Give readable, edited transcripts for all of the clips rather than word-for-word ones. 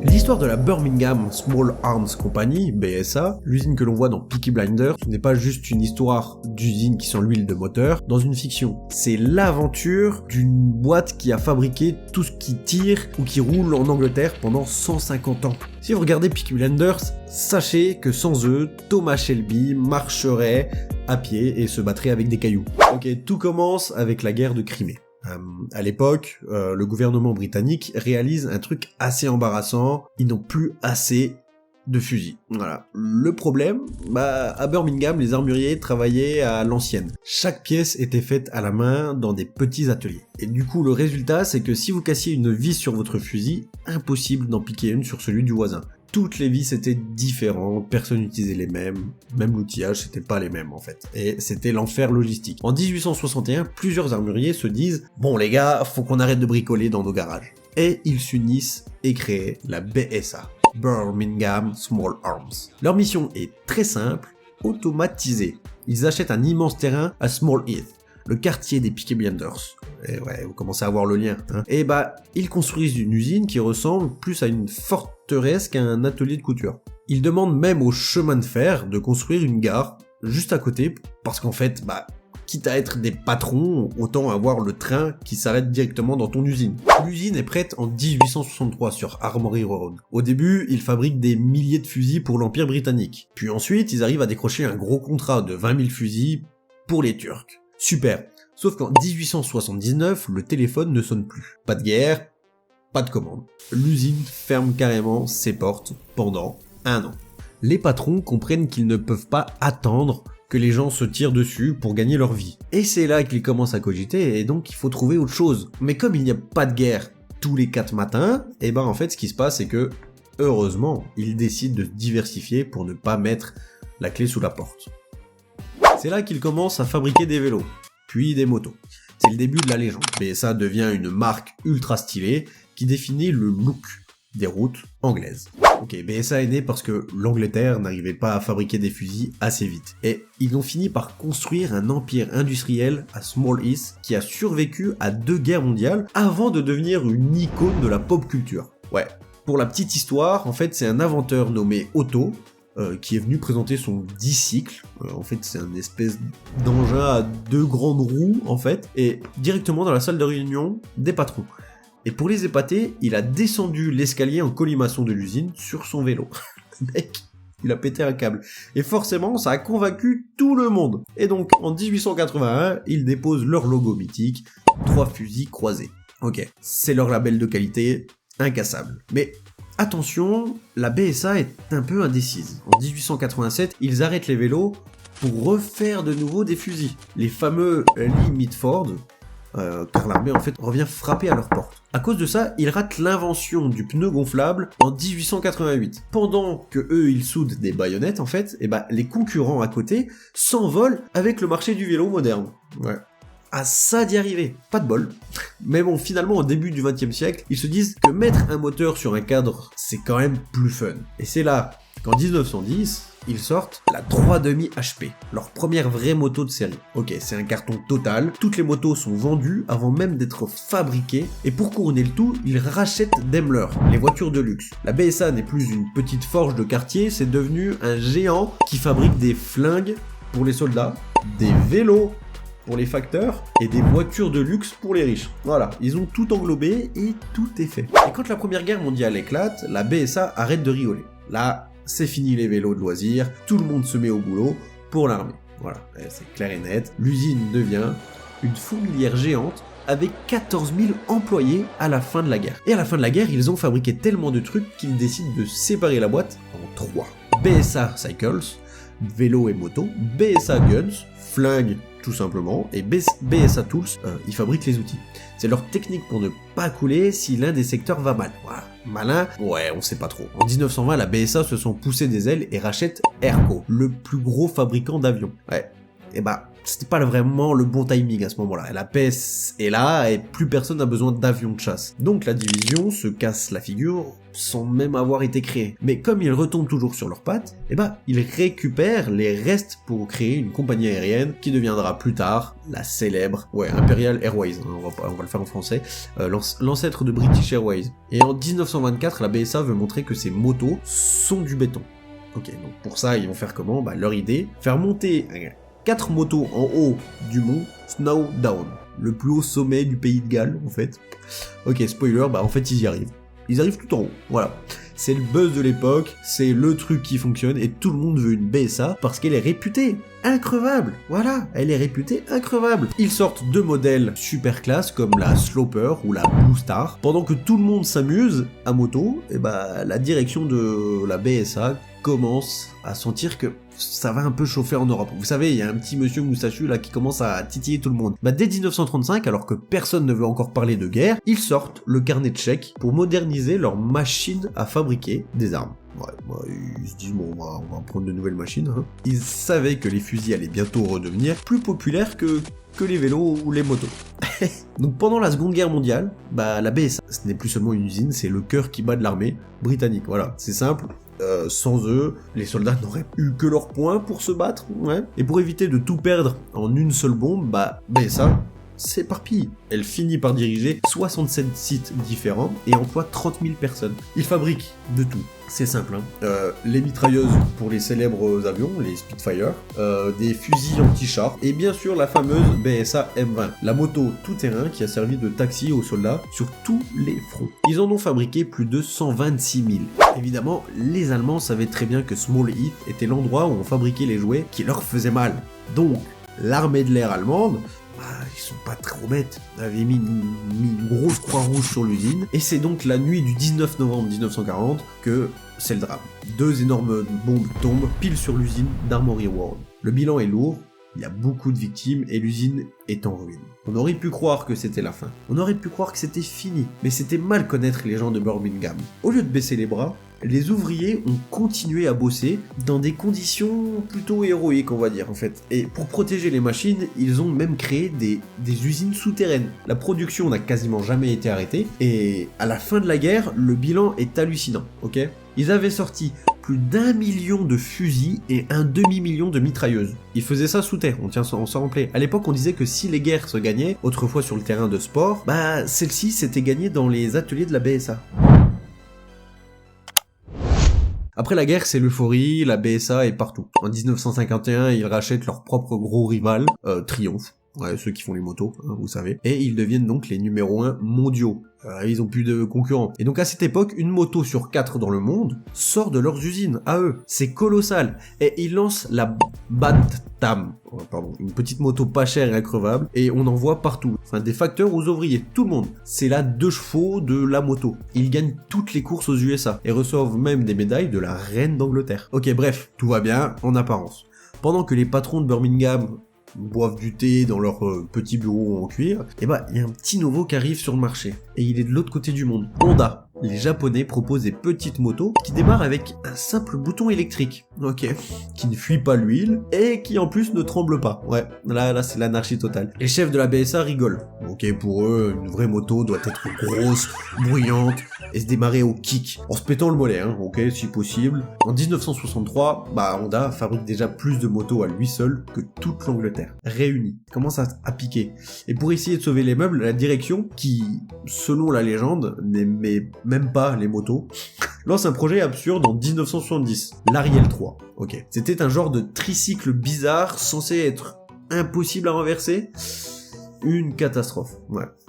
L'histoire de la Birmingham Small Arms Company, BSA, l'usine que l'on voit dans Peaky Blinders, n'est pas juste une histoire d'usine qui sent l'huile de moteur dans une fiction. C'est l'aventure d'une boîte qui a fabriqué tout ce qui tire ou qui roule en Angleterre pendant 150 ans. Si vous regardez Peaky Blinders, sachez que sans eux, Thomas Shelby marcherait à pied et se battrait avec des cailloux. Ok, tout commence avec la guerre de Crimée. À l'époque, le gouvernement britannique réalise un truc assez embarrassant, ils n'ont plus assez de fusils. Voilà. Le problème, à Birmingham, les armuriers travaillaient à l'ancienne. Chaque pièce était faite à la main dans des petits ateliers. Et du coup, le résultat, c'est que si vous cassiez une vis sur votre fusil, impossible d'en piquer une sur celui du voisin. Toutes les vis étaient différentes, personne n'utilisait les mêmes, même l'outillage c'était pas les mêmes en fait. Et c'était l'enfer logistique. En 1861, plusieurs armuriers se disent « Bon les gars, faut qu'on arrête de bricoler dans nos garages ». Et ils s'unissent et créent la BSA, Birmingham Small Arms. Leur mission est très simple, automatisée. Ils achètent un immense terrain à Small Heath, le quartier des Peaky Blinders. Et ouais, vous commencez à voir le lien. Hein. Et ils construisent une usine qui ressemble plus à une forteresse qu'à un atelier de couture. Ils demandent même au chemin de fer de construire une gare juste à côté, parce qu'en fait, quitte à être des patrons, autant avoir le train qui s'arrête directement dans ton usine. L'usine est prête en 1863 sur Armory Road. Au début, ils fabriquent des milliers de fusils pour l'Empire britannique. Puis ensuite, ils arrivent à décrocher un gros contrat de 20 000 fusils pour les Turcs. Super. Sauf qu'en 1879, le téléphone ne sonne plus. Pas de guerre, pas de commande. L'usine ferme carrément ses portes pendant 1 an. Les patrons comprennent qu'ils ne peuvent pas attendre que les gens se tirent dessus pour gagner leur vie. Et c'est là qu'ils commencent à cogiter, et donc il faut trouver autre chose. Mais comme il n'y a pas de guerre tous les 4 matins, en fait ce qui se passe c'est que, heureusement, ils décident de se diversifier pour ne pas mettre la clé sous la porte. C'est là qu'ils commencent à fabriquer des vélos, puis des motos. C'est le début de la légende. BSA devient une marque ultra stylée qui définit le look des routes anglaises. Ok, BSA est né parce que l'Angleterre n'arrivait pas à fabriquer des fusils assez vite. Et ils ont fini par construire un empire industriel à Small Heath qui a survécu à 2 guerres mondiales avant de devenir une icône de la pop culture. Ouais, pour la petite histoire, en fait c'est un inventeur nommé Otto, qui est venu présenter son dicycle. En fait, c'est une espèce d'engin à 2 grandes roues, en fait, et directement dans la salle de réunion des patrons. Et pour les épater, il a descendu l'escalier en colimaçon de l'usine sur son vélo. Le mec, il a pété un câble. Et forcément, ça a convaincu tout le monde. Et donc, en 1881, ils déposent leur logo mythique, 3 fusils croisés. Ok, c'est leur label de qualité, incassable. Mais attention, la BSA est un peu indécise. En 1887, ils arrêtent les vélos pour refaire de nouveau des fusils. Les fameux Lee Mitford, car l'armée en fait revient frapper à leur porte. À cause de ça, ils ratent l'invention du pneu gonflable en 1888. Pendant que eux ils soudent des baïonnettes en fait, les concurrents à côté s'envolent avec le marché du vélo moderne. Ouais. À ça d'y arriver, pas de bol. Mais bon, finalement, au début du XXe siècle, ils se disent que mettre un moteur sur un cadre, c'est quand même plus fun. Et c'est là qu'en 1910, ils sortent la 3.5 HP, leur première vraie moto de série. Ok, c'est un carton total, toutes les motos sont vendues avant même d'être fabriquées, et pour couronner le tout, ils rachètent Daimler, les voitures de luxe. La BSA n'est plus une petite forge de quartier, c'est devenu un géant qui fabrique des flingues pour les soldats, des vélos pour les facteurs et des voitures de luxe pour les riches. Voilà, ils ont tout englobé et tout est fait. Et quand la première guerre mondiale éclate, la BSA arrête de rigoler. Là, c'est fini les vélos de loisirs, tout le monde se met au boulot pour l'armée. Voilà, c'est clair et net. L'usine devient une fourmilière géante avec 14 000 employés à la fin de la guerre. Et à la fin de la guerre, ils ont fabriqué tellement de trucs qu'ils décident de séparer la boîte en 3. BSA Cycles, vélo et moto, BSA Guns, flingues tout simplement, et BSA Tools, ils fabriquent les outils. C'est leur technique pour ne pas couler si l'un des secteurs va mal. Voilà. Malin, ouais, on sait pas trop. En 1920, la BSA se sont poussés des ailes et rachètent Airco, le plus gros fabricant d'avions. Ouais. Et c'était pas vraiment le bon timing à ce moment-là. La paix est là et plus personne n'a besoin d'avions de chasse. Donc la division se casse la figure sans même avoir été créée. Mais comme ils retombent toujours sur leurs pattes, ils récupèrent les restes pour créer une compagnie aérienne qui deviendra plus tard la célèbre, Imperial Airways, on va le faire en français, l'ancêtre de British Airways. Et en 1924, la BSA veut montrer que ces motos sont du béton. Ok, donc pour ça, ils vont faire comment? Leur idée, faire monter 4 motos en haut du mont Snowdown, le plus haut sommet du pays de Galles, en fait. Ok, spoiler, en fait, ils y arrivent. Ils arrivent tout en haut, voilà. C'est le buzz de l'époque, c'est le truc qui fonctionne, et tout le monde veut une BSA parce qu'elle est réputée increvable. Voilà, elle est réputée increvable. Ils sortent 2 modèles super classe comme la Sloper ou la Blue Star. Pendant que tout le monde s'amuse à moto, la direction de la BSA commence à sentir que ça va un peu chauffer en Europe. Vous savez, il y a un petit monsieur moustachu là qui commence à titiller tout le monde. Dès 1935, alors que personne ne veut encore parler de guerre, ils sortent le carnet de chèques pour moderniser leur machine à fabriquer des armes. Ils se disent on va prendre de nouvelles machines. Ils savaient que les fusils allaient bientôt redevenir plus populaires que les vélos ou les motos. Donc pendant la Seconde Guerre mondiale, la BSA, ce n'est plus seulement une usine, c'est le cœur qui bat de l'armée britannique. Voilà, c'est simple. Sans eux, les soldats n'auraient eu que leurs poings pour se battre, Et pour éviter de tout perdre en une seule bombe, BSA s'éparpille. Elle finit par diriger 67 sites différents et emploie 30 000 personnes. Ils fabriquent de tout. C'est simple, les mitrailleuses pour les célèbres avions, les Spitfire, des fusils anti-char, et bien sûr la fameuse BSA M20, la moto tout-terrain qui a servi de taxi aux soldats sur tous les fronts. Ils en ont fabriqué plus de 126 000. Évidemment, les Allemands savaient très bien que Small Heath était l'endroit où on fabriquait les jouets qui leur faisaient mal. Donc, l'armée de l'air allemande, ils sont pas trop bêtes, avaient mis une grosse croix rouge sur l'usine, et c'est donc la nuit du 19 novembre 1940 que c'est le drame. 2 énormes bombes tombent pile sur l'usine d'Armory World. Le bilan est lourd, il y a beaucoup de victimes et l'usine est en ruine. On aurait pu croire que c'était la fin, on aurait pu croire que c'était fini, mais c'était mal connaître les gens de Birmingham. Au lieu de baisser les bras, les ouvriers ont continué à bosser dans des conditions plutôt héroïques, on va dire, en fait. Et pour protéger les machines, ils ont même créé des usines souterraines. La production n'a quasiment jamais été arrêtée, et à la fin de la guerre, le bilan est hallucinant, ok ? Ils avaient sorti plus d'1 million de fusils et un demi-million de mitrailleuses. Ils faisaient ça sous terre, on s'en rappelait. À l'époque, on disait que si les guerres se gagnaient, autrefois sur le terrain de sport, celle-ci s'était gagnée dans les ateliers de la BSA. Après la guerre, c'est l'euphorie, la BSA est partout. En 1951, ils rachètent leur propre gros rival, Triumph, ceux qui font les motos, vous savez, et ils deviennent donc les numéros 1 mondiaux. Ils ont plus de concurrents. Et donc à cette époque, une moto sur 4 dans le monde sort de leurs usines, à eux. C'est colossal. Et ils lancent la Bantam, une petite moto pas chère et increvable, et on en voit partout. Enfin, des facteurs aux ouvriers, tout le monde. C'est la 2 chevaux de la moto. Ils gagnent toutes les courses aux USA, et reçoivent même des médailles de la reine d'Angleterre. Ok, bref, tout va bien, en apparence. Pendant que les patrons de Birmingham boivent du thé dans leur petit bureau en cuir, il y a un petit nouveau qui arrive sur le marché. Et il est de l'autre côté du monde. Honda. Les Japonais proposent des petites motos qui démarrent avec un simple bouton électrique. Ok. Qui ne fuit pas l'huile et qui en plus ne tremble pas. Là c'est l'anarchie totale. Les chefs de la BSA rigolent. Ok, pour eux, une vraie moto doit être grosse, bruyante et se démarrer au kick. En se pétant le mollet, ok, si possible. En 1963, Honda fabrique déjà plus de motos à lui seul que toute l'Angleterre. Réunie. Commence à piquer. Et pour essayer de sauver les meubles, la direction, qui, selon la légende, n'aimait même pas les motos, lance un projet absurde en 1970, l'Ariel 3. Ok. C'était un genre de tricycle bizarre censé être impossible à renverser. Une catastrophe.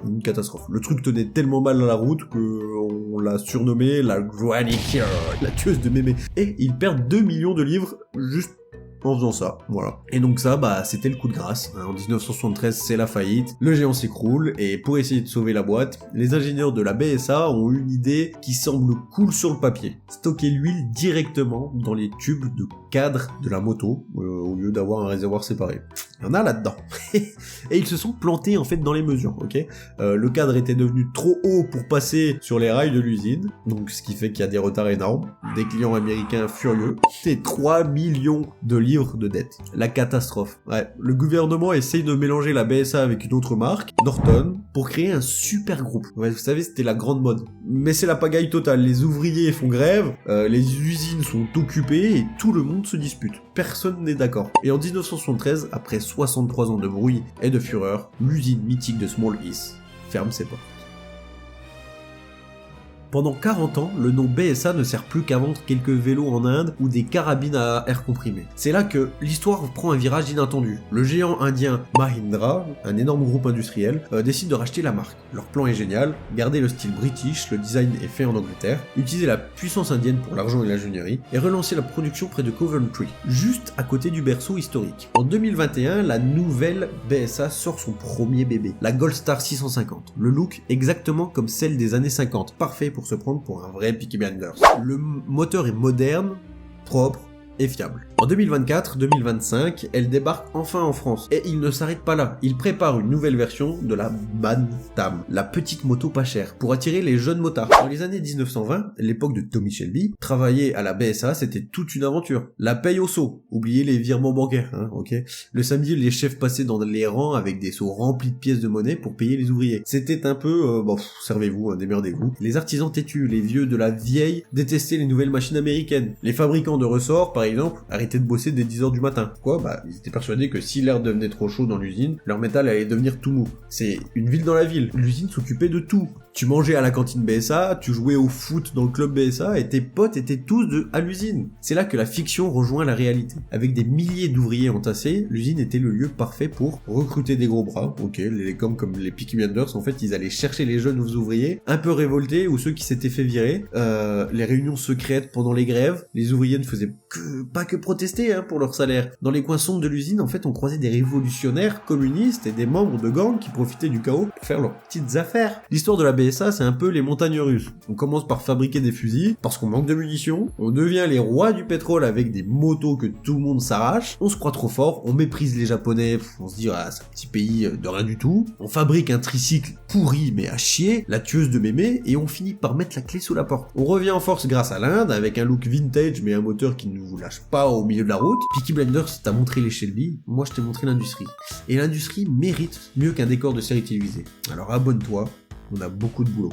Une catastrophe. Le truc tenait tellement mal à la route qu'on l'a surnommé la Granny Killer, la tueuse de mémé. Et ils perdent 2 millions de livres juste en faisant ça, voilà. Et donc ça, c'était le coup de grâce. En 1973, c'est la faillite, le géant s'écroule, et pour essayer de sauver la boîte, les ingénieurs de la BSA ont eu une idée qui semble cool sur le papier. Stocker l'huile directement dans les tubes de cadre de la moto, au lieu d'avoir un réservoir séparé. Il y en a là-dedans. Et ils se sont plantés en fait dans les mesures, ok. Le cadre était devenu trop haut pour passer sur les rails de l'usine, donc ce qui fait qu'il y a des retards énormes, des clients américains furieux, et 3 millions de livres de dettes. La catastrophe. Ouais, le gouvernement essaye de mélanger la BSA avec une autre marque, Norton, pour créer un super groupe. Ouais, vous savez, c'était la grande mode. Mais c'est la pagaille totale, les ouvriers font grève, les usines sont occupées et tout le monde se dispute. Personne n'est d'accord. Et en 1973, après 63 ans de bruit et de fureur, l'usine mythique de Small East ferme ses portes. Pendant 40 ans, le nom BSA ne sert plus qu'à vendre quelques vélos en Inde ou des carabines à air comprimé. C'est là que l'histoire prend un virage inattendu. Le géant indien Mahindra, un énorme groupe industriel, décide de racheter la marque. Leur plan est génial, garder le style british, le design est fait en Angleterre, utiliser la puissance indienne pour l'argent et l'ingénierie, et relancer la production près de Coventry, juste à côté du berceau historique. En 2021, la nouvelle BSA sort son premier bébé, la Goldstar 650. Le look exactement comme celle des années 50, parfait pour se prendre pour un vrai Peaky Blinders. Le moteur est moderne, propre et fiable. En 2024-2025, elle débarque enfin en France. Et il ne s'arrête pas là. Il prépare une nouvelle version de la Bantam, la petite moto pas chère, pour attirer les jeunes motards. Dans les années 1920, l'époque de Tommy Shelby, travailler à la BSA, c'était toute une aventure. La paye au seau. Oubliez les virements bancaires, hein, ok. Le samedi, les chefs passaient dans les rangs avec des seaux remplis de pièces de monnaie pour payer les ouvriers. C'était un peu, servez-vous, hein, démerdez-vous. Les artisans têtus, les vieux de la vieille, détestaient les nouvelles machines américaines. Les fabricants de ressorts, par exemple, arrêtaient de bosser dès 10h du matin. Pourquoi ? Ils étaient persuadés que si l'air devenait trop chaud dans l'usine, leur métal allait devenir tout mou. C'est une ville dans la ville. L'usine s'occupait de tout. Tu mangeais à la cantine BSA, tu jouais au foot dans le club BSA et tes potes étaient tous à l'usine. C'est là que la fiction rejoint la réalité. Avec des milliers d'ouvriers entassés, l'usine était le lieu parfait pour recruter des gros bras. Ok, comme les Peaky Blinders, en fait, ils allaient chercher les jeunes ouvriers un peu révoltés ou ceux qui s'étaient fait virer. Les réunions secrètes pendant les grèves, les ouvriers ne faisaient pas que protester pour leur salaire. Dans les coins sombres de l'usine, en fait, on croisait des révolutionnaires communistes et des membres de gangs qui profitaient du chaos pour faire leurs petites affaires. L'histoire de la BSA, c'est un peu les montagnes russes. On commence par fabriquer des fusils, parce qu'on manque de munitions, on devient les rois du pétrole avec des motos que tout le monde s'arrache, on se croit trop fort, on méprise les Japonais, on se dit ah c'est un petit pays de rien du tout, on fabrique un tricycle pourri mais à chier, la tueuse de mémé, et on finit par mettre la clé sous la porte. On revient en force grâce à l'Inde, avec un look vintage mais un moteur qui ne vous lâche pas au milieu de la route. Peaky Blinders t'a montré les Shelby, moi je t'ai montré l'industrie. Et l'industrie mérite mieux qu'un décor de série télévisée. Alors abonne-toi, on a beaucoup de boulot.